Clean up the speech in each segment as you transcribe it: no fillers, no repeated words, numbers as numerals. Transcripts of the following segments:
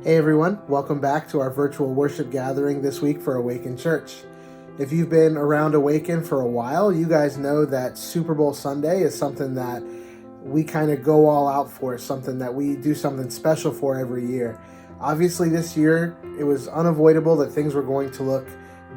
Hey everyone, welcome back to our virtual worship gathering this week for Awaken Church. If you've been around Awaken for a while, you guys know that Super Bowl Sunday is something that we kind of go all out for, something that we do something special for every year. Obviously this year, it was unavoidable that things were going to look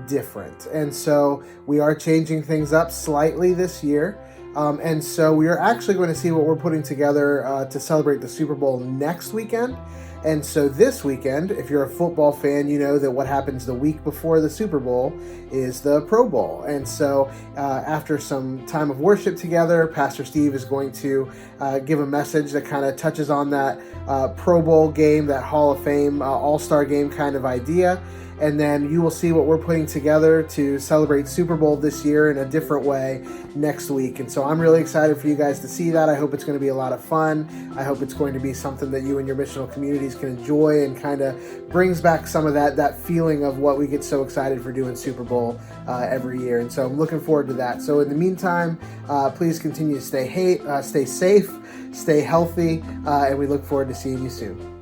different. And so we are changing things up slightly this year. And so we are actually going to see what we're putting together to celebrate the Super Bowl next weekend. And so this weekend, if you're a football fan, you know that what happens the week before the Super Bowl is the Pro Bowl. And so after some time of worship together, Pastor Steve is going to give a message that kind of touches on that Pro Bowl game, that Hall of Fame All-Star game kind of idea. And then you will see what we're putting together to celebrate Super Bowl this year in a different way next week. And so I'm really excited for you guys to see that. I hope it's going to be a lot of fun. I hope it's going to be something that you and your missional communities can enjoy and kind of brings back some of that feeling of what we get so excited for doing Super Bowl every year. And so I'm looking forward to that. So in the meantime, please continue to stay safe, stay healthy, and we look forward to seeing you soon.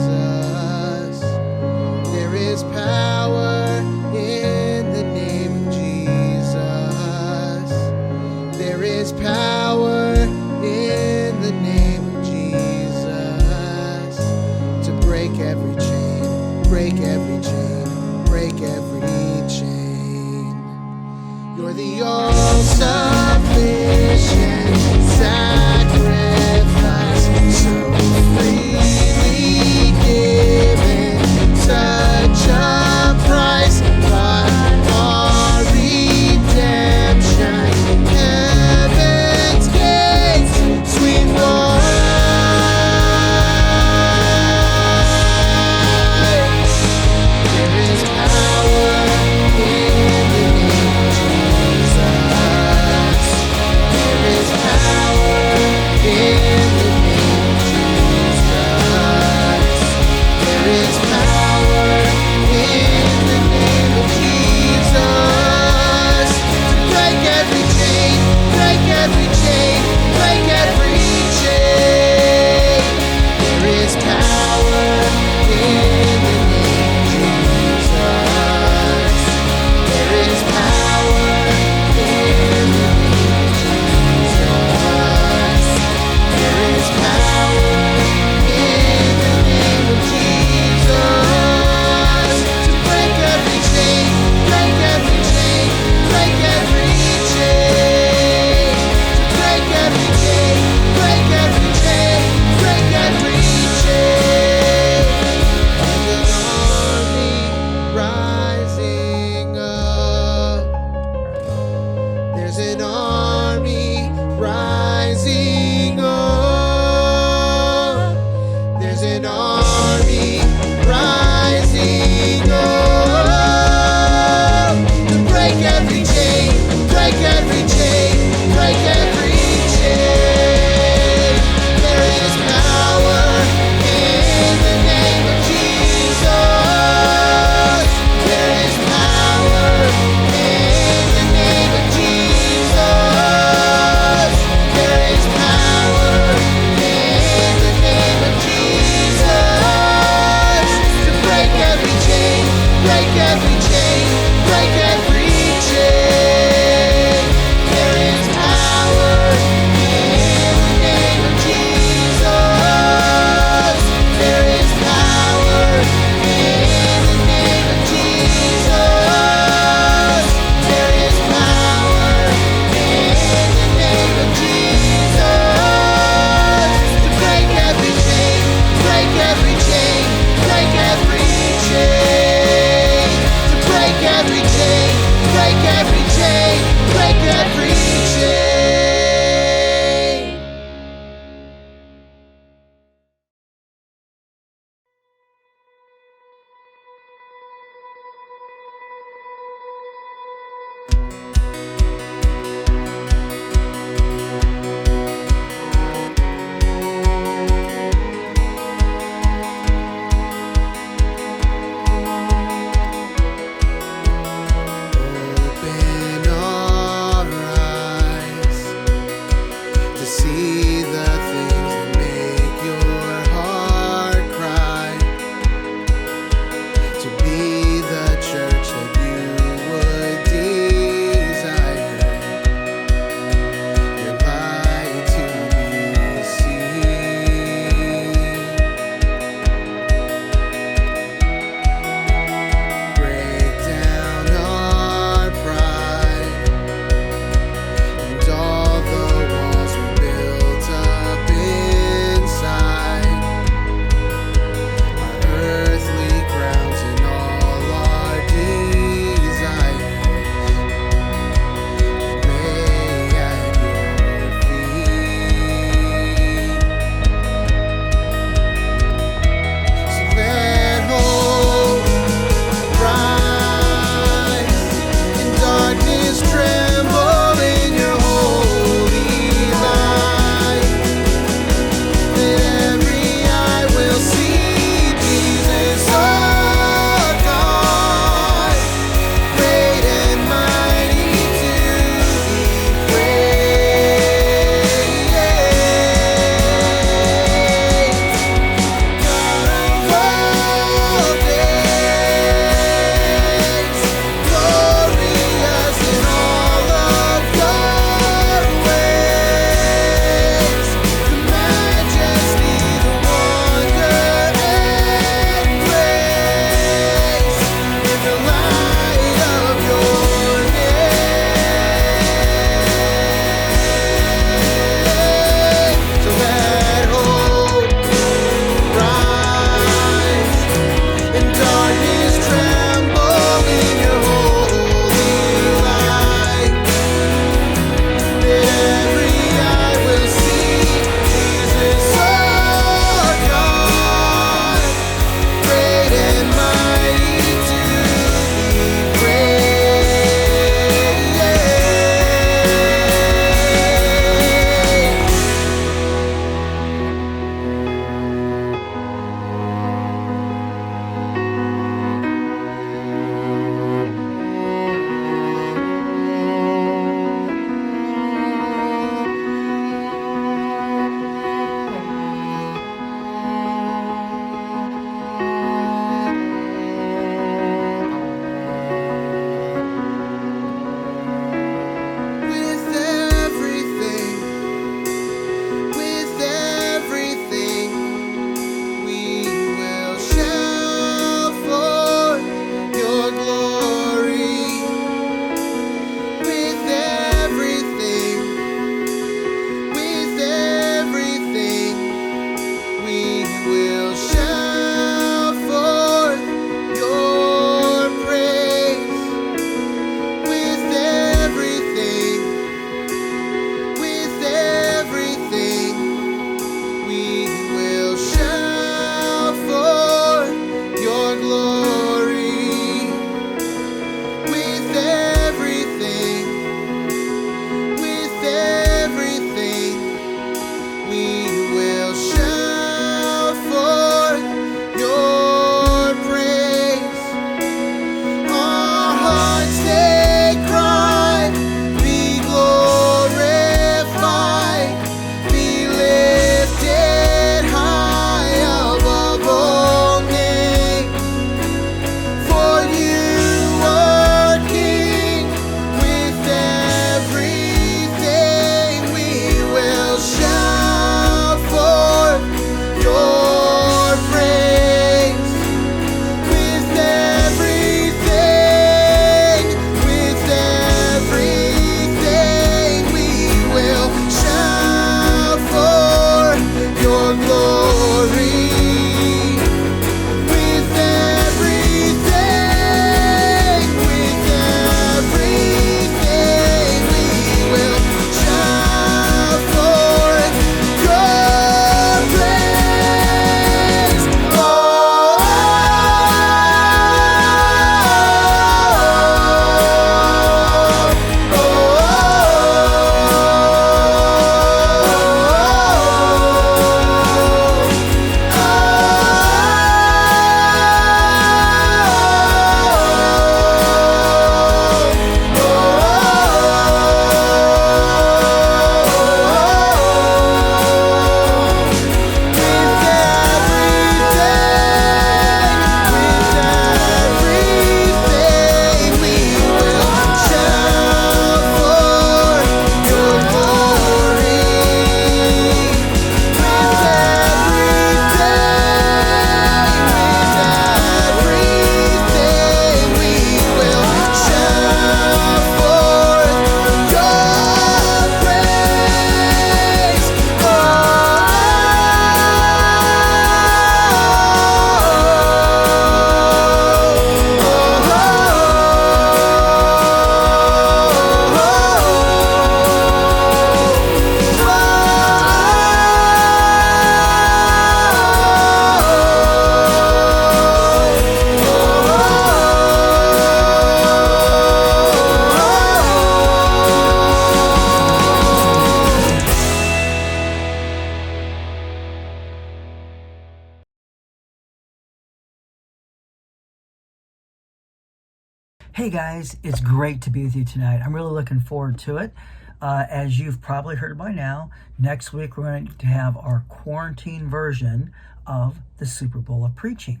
Hey guys, it's great to be with you tonight. I'm really looking forward to it. As you've probably heard by now, next week we're going to have our quarantine version of the Super Bowl of preaching.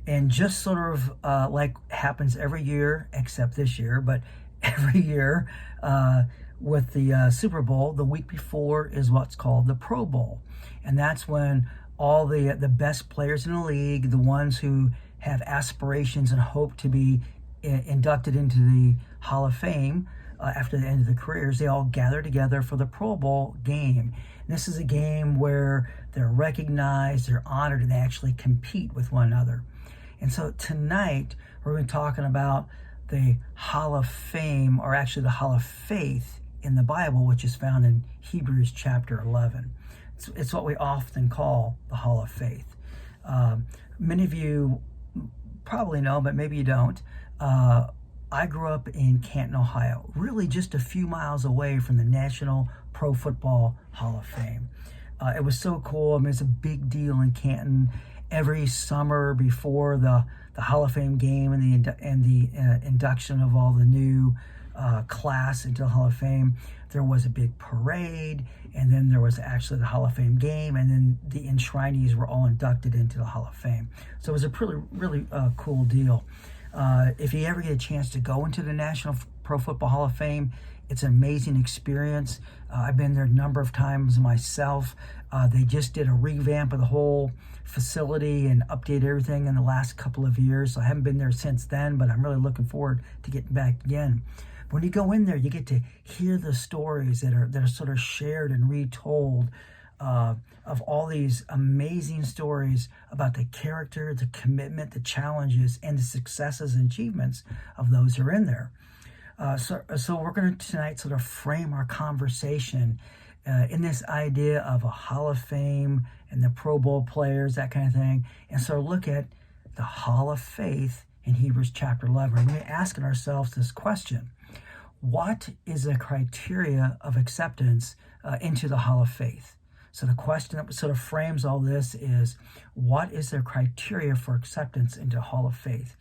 And just sort of like happens every year, except this year, but every year with the Super Bowl, the week before is what's called the Pro Bowl. And that's when all the best players in the league, the ones who have aspirations and hope to be inducted into the Hall of Fame after the end of their careers, they all gather together for the Pro Bowl game. And this is a game where they're recognized, they're honored, and they actually compete with one another. And so tonight, we're going to be talking about the Hall of Fame, or actually the Hall of Faith in the Bible, which is found in Hebrews chapter 11. It's what we often call the Hall of Faith. Many of you probably know, but maybe you don't. I grew up in Canton, Ohio, really just a few miles away from the National Pro Football Hall of Fame. It was so cool. I mean, it's a big deal in Canton. Every summer before the Hall of Fame game and the induction of all the new class into the Hall of Fame, there was a big parade, and then there was actually the Hall of Fame game, and then the enshrinees were all inducted into the Hall of Fame. So it was a really cool deal. If you ever get a chance to go into the National Pro Football Hall of Fame, it's an amazing experience. I've been there a number of times myself. They just did a revamp of the whole facility and updated everything in the last couple of years. So I haven't been there since then, but I'm really looking forward to getting back again. When you go in there, you get to hear the stories that are sort of shared and retold of all these amazing stories about the character, the commitment, the challenges, and the successes and achievements of those who are in there. So we're going to tonight sort of frame our conversation in this idea of a Hall of Fame and the Pro Bowl players, that kind of thing, and sort of look at the Hall of Faith in Hebrews chapter 11. We're going to be asking ourselves this question: what is the criteria of acceptance into the Hall of Faith? So the question that sort of frames all this is, what is the criteria for acceptance into Hall of Faith?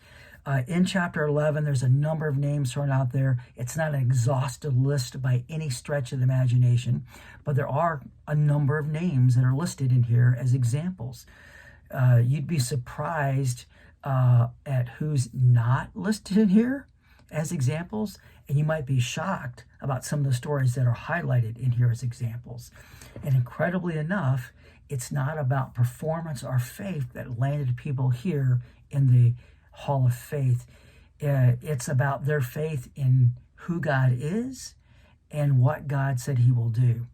In chapter 11, there's a number of names thrown out there. It's not an exhaustive list by any stretch of the imagination, but there are a number of names that are listed in here as examples. You'd be surprised at who's not listed in here as examples, and you might be shocked about some of the stories that are highlighted in here as examples. And incredibly enough, it's not about performance or faith that landed people here in the Hall of Faith. It's about their faith in who God is and what God said he will do.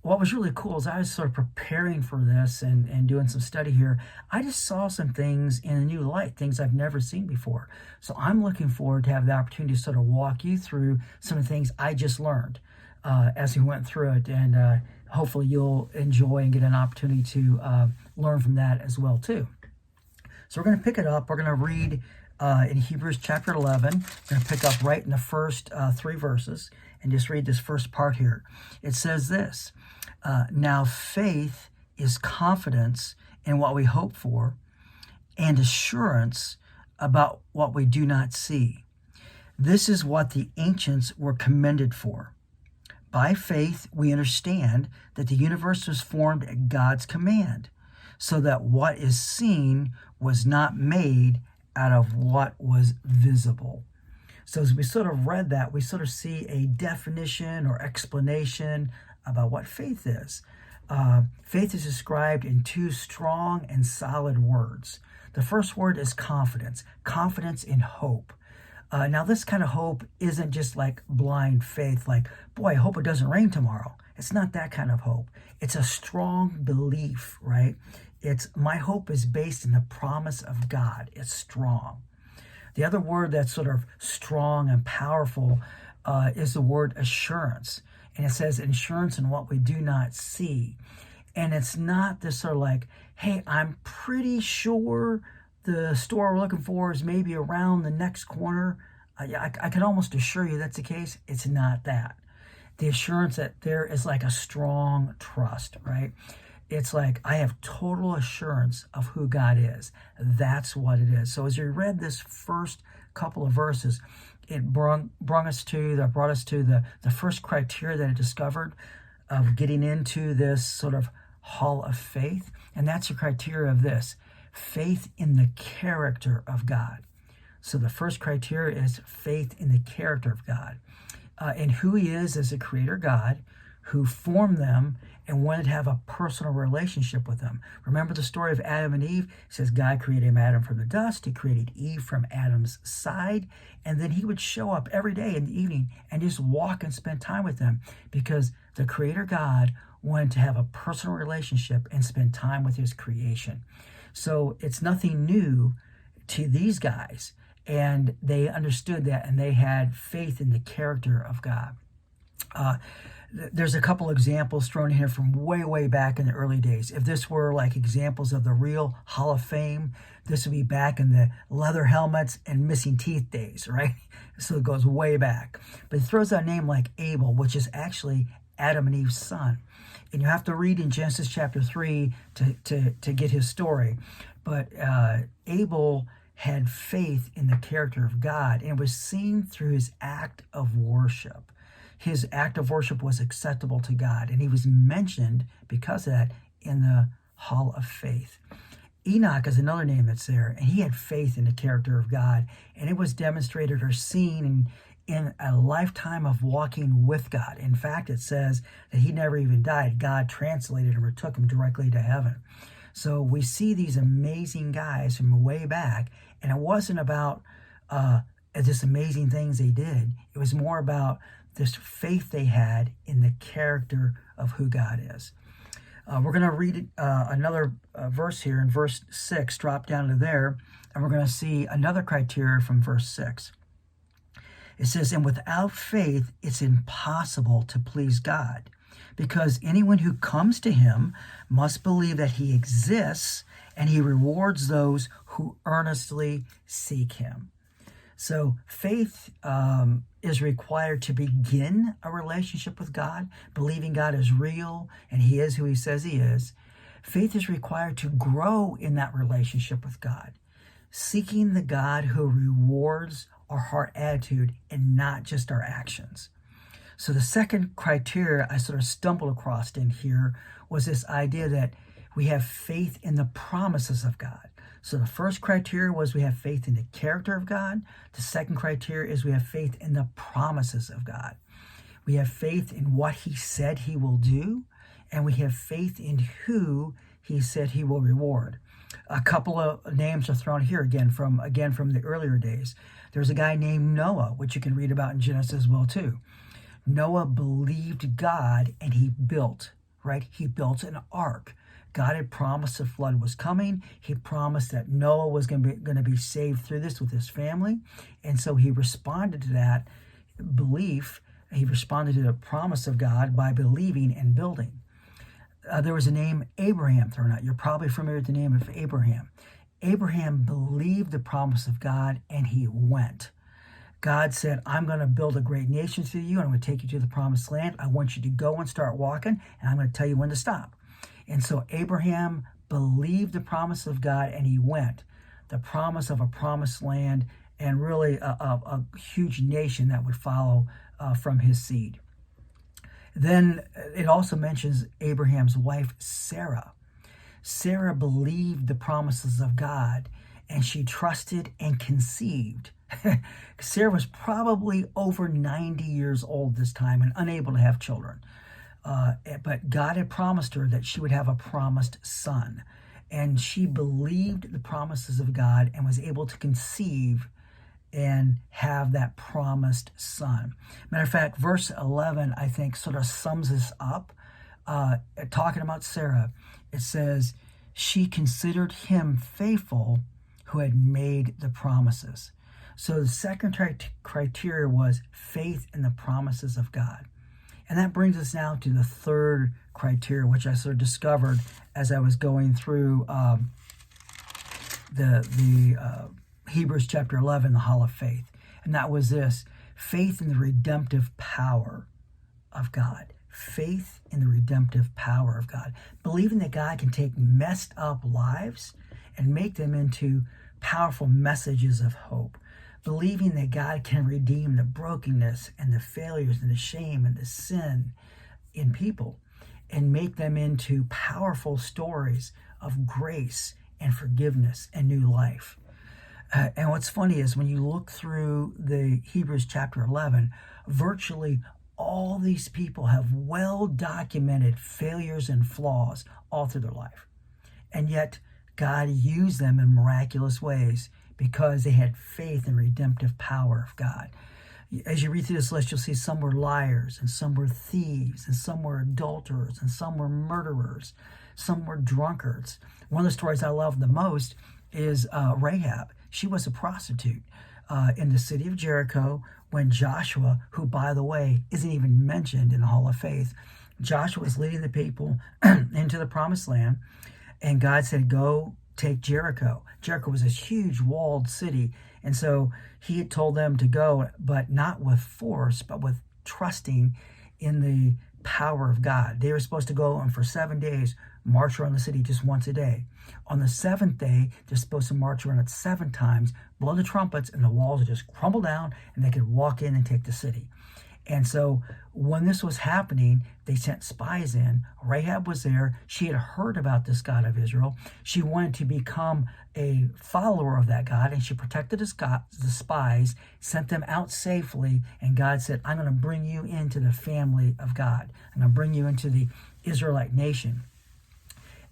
What was really cool is I was sort of preparing for this and doing some study here. I just saw some things in a new light, things I've never seen before. So I'm looking forward to have the opportunity to sort of walk you through some of the things I just learned as we went through it. And hopefully you'll enjoy and get an opportunity to learn from that as well too. So we're going to pick it up. We're going to read in Hebrews chapter 11. We're going to pick up right in the first 3 verses and just read this first part here. It says this: now faith is confidence in what we hope for and assurance about what we do not see. This is what the ancients were commended for. By faith, we understand that the universe was formed at God's command, so that what is seen was not made out of what was visible. So as we sort of read that, we sort of see a definition or explanation about what faith is. Faith is described in 2 strong and solid words. The first word is confidence in hope. Now, this kind of hope isn't just like blind faith, like, boy, I hope it doesn't rain tomorrow. It's not that kind of hope. It's a strong belief, right? My hope is based in the promise of God. It's strong. The other word that's sort of strong and powerful is the word assurance. And it says assurance in what we do not see. And it's not this sort of like, hey, I'm pretty sure the store we're looking for is maybe around the next corner. I can almost assure you that's the case. It's not that. The assurance that there is like a strong trust, right? It's like, I have total assurance of who God is. That's what it is. So as you read this first couple of verses, it brought us to the first criteria that it discovered of getting into this sort of hall of faith. And that's the criteria of this: faith in the character of God. So the first criteria is faith in the character of God, and who he is as a creator God who formed them and wanted to have a personal relationship with them. Remember the story of Adam and Eve? It says God created Adam from the dust. He created Eve from Adam's side. And then he would show up every day in the evening and just walk and spend time with them, because the creator God wanted to have a personal relationship and spend time with his creation. So it's nothing new to these guys. And they understood that, and they had faith in the character of God. There's a couple examples thrown in here from way back in the early days. If this were like examples of the real Hall of Fame, this would be back in the leather helmets and missing teeth days, right? So it goes way back. But it throws out a name like Abel, which is actually Adam and Eve's son. And you have to read in Genesis chapter 3 to get his story. But Abel had faith in the character of God, and it was seen through his act of worship. His act of worship was acceptable to God, and he was mentioned because of that in the Hall of Faith. Enoch is another name that's there, and he had faith in the character of God, and it was demonstrated or seen in a lifetime of walking with God. In fact, it says that he never even died. God translated him or took him directly to heaven. So we see these amazing guys from way back, and it wasn't about just amazing things they did. It was more about this faith they had in the character of who God is. We're going to read another verse here in verse 6, drop down to there, and we're going to see another criteria from verse 6. It says, "And without faith, it's impossible to please God, because anyone who comes to him must believe that he exists, and he rewards those who earnestly seek him." So faith is required to begin a relationship with God, believing God is real and he is who he says he is. Faith is required to grow in that relationship with God, seeking the God who rewards our heart attitude and not just our actions. So the second criteria I sort of stumbled across in here was this idea that we have faith in the promises of God. So the first criteria was we have faith in the character of God. The second criteria is we have faith in the promises of God. We have faith in what he said he will do, and we have faith in who he said he will reward. A couple of names are thrown here again from the earlier days. There's a guy named Noah, which you can read about in Genesis as well too. Noah believed God and he built, right? He built an ark. God had promised the flood was coming. He promised that Noah was going to be saved through this with his family. And so he responded to that belief. He responded to the promise of God by believing and building. There was a name Abraham thrown out. You're probably familiar with the name of Abraham. Abraham believed the promise of God and he went. God said, "I'm going to build a great nation through you. I'm going to take you to the promised land. I want you to go and start walking, and I'm going to tell you when to stop." And so Abraham believed the promise of God and he went. The promise of a promised land and really a huge nation that would follow from his seed. Then it also mentions Abraham's wife, Sarah. Sarah believed the promises of God and she trusted and conceived. Sarah was probably over 90 years old this time and unable to have children. But God had promised her that she would have a promised son. And she believed the promises of God and was able to conceive and have that promised son. Matter of fact, verse 11, I think, sort of sums this up. Talking about Sarah, it says, "She considered him faithful who had made the promises." So the second criteria was faith in the promises of God. And that brings us now to the third criteria, which I sort of discovered as I was going through the Hebrews chapter 11, the Hall of Faith. And that was this: faith in the redemptive power of God. Faith in the redemptive power of God. Believing that God can take messed up lives and make them into powerful messages of hope. believing that God can redeem the brokenness and the failures and the shame and the sin in people and make them into powerful stories of grace and forgiveness and new life. And what's funny is when you look through the Hebrews chapter 11, virtually all these people have well-documented failures and flaws all through their life. And yet God used them in miraculous ways because they had faith in redemptive power of God. As you read through this list, you'll see some were liars, and some were thieves, and some were adulterers, and some were murderers, some were drunkards. One of the stories I love the most is Rahab. She was a prostitute in the city of Jericho when Joshua, who, by the way, isn't even mentioned in the Hall of Faith, Joshua was leading the people into the Promised Land, and God said, go take Jericho. Jericho was this huge walled city, and so he had told them to go, but not with force, but with trusting in the power of God. They were supposed to go and for 7 days march around the city just once a day. On the seventh day, they're supposed to march around it 7 times, blow the trumpets, and the walls would just crumble down, and they could walk in and take the city. And so when this was happening, they sent spies in. Rahab was there. She had heard about this God of Israel. She wanted to become a follower of that God, and she protected the spies, sent them out safely, and God said, I'm going to bring you into the family of God. I'm going to bring you into the Israelite nation.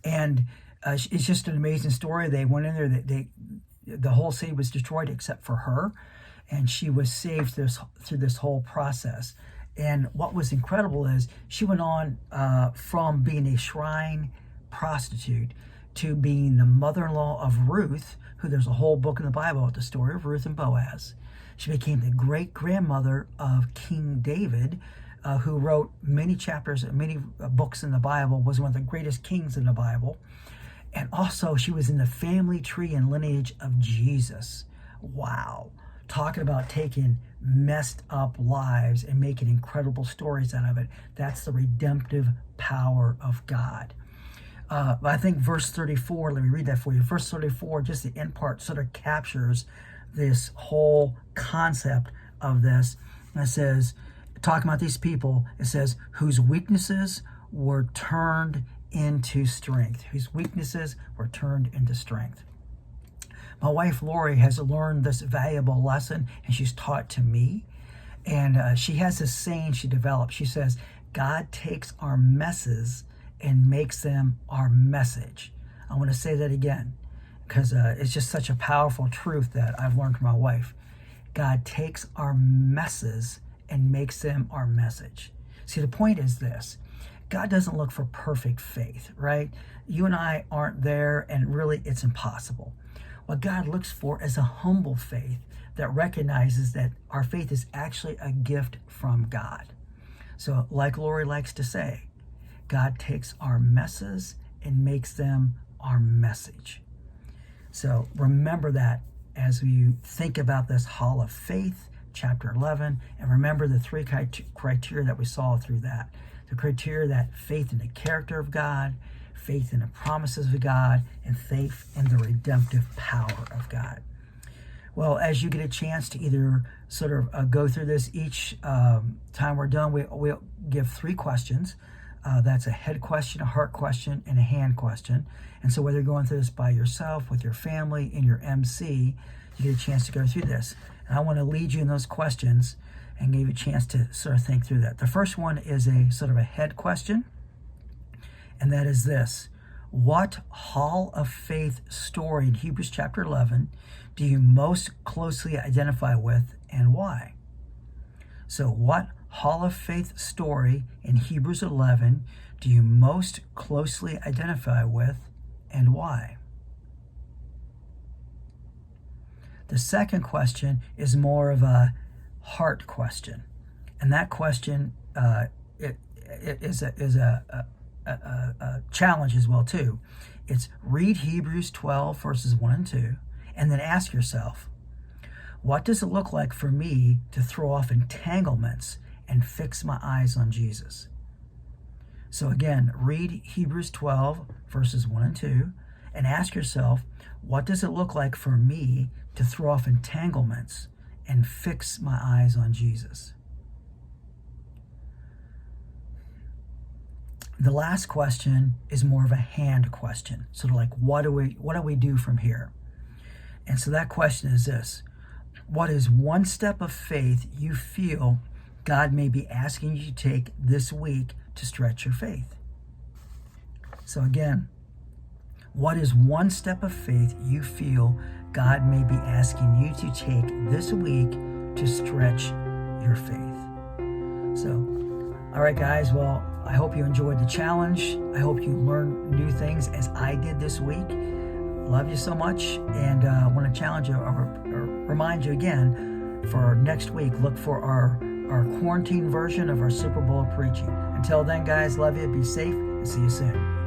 And it's just an amazing story. They went in there. The whole city was destroyed except for her, and she was saved through this whole process. And what was incredible is she went on from being a shrine prostitute to being the mother-in-law of Ruth, who there's a whole book in the Bible about the story of Ruth and Boaz. She became the great-grandmother of King David, who wrote many chapters, many books in the Bible, was one of the greatest kings in the Bible. And also she was in the family tree and lineage of Jesus. Wow. Talking about taking messed up lives and making incredible stories out of it. That's the redemptive power of God. I think verse 34, let me read that for you. Verse 34, just the end part, sort of captures this whole concept of this. And it says, talking about these people, it says, whose weaknesses were turned into strength. Whose weaknesses were turned into strength. My wife, Lori, has learned this valuable lesson, and she's taught to me. And she has this saying she developed. She says, God takes our messes and makes them our message. I want to say that again, because it's just such a powerful truth that I've learned from my wife. God takes our messes and makes them our message. See, the point is this. God doesn't look for perfect faith, right? You and I aren't there, and really it's impossible. What God looks for is a humble faith that recognizes that our faith is actually a gift from God. So like Lori likes to say, God takes our messes and makes them our message. So remember that as we think about this Hall of Faith, chapter 11, and remember the 3 criteria that we saw through that. The criteria that faith in the character of God, faith in the promises of God, and faith in the redemptive power of God. Well, as you get a chance to either sort of go through this each time we're done, we'll give 3 questions. That's a head question, a heart question, and a hand question. And so whether you're going through this by yourself, with your family, in your MC, you get a chance to go through this. And I want to lead you in those questions and give you a chance to sort of think through that. The first one is a sort of a head question, and that is this. What Hall of Faith story in Hebrews chapter 11 do you most closely identify with, and why? So what Hall of Faith story in Hebrews 11 do you most closely identify with, and why? The second question is more of a heart question, and that question it is a challenge as well too. It's read Hebrews 12 verses 1 and 2, and then ask yourself, what does it look like for me to throw off entanglements and fix my eyes on Jesus? So again, read Hebrews 12 verses 1 and 2, and ask yourself, what does it look like for me to throw off entanglements and fix my eyes on Jesus. The last question is more of a hand question. Sort of like, what do we do from here? And so that question is this: what is one step of faith you feel God may be asking you to take this week to stretch your faith? So again, what is one step of faith you feel God may be asking you to take this week to stretch your faith? So, all right, guys. Well, I hope you enjoyed the challenge. I hope you learned new things as I did this week. Love you so much, and I want to challenge you or remind you again for next week. Look for our quarantine version of our Super Bowl preaching. Until then, guys, love you. Be safe, and see you soon.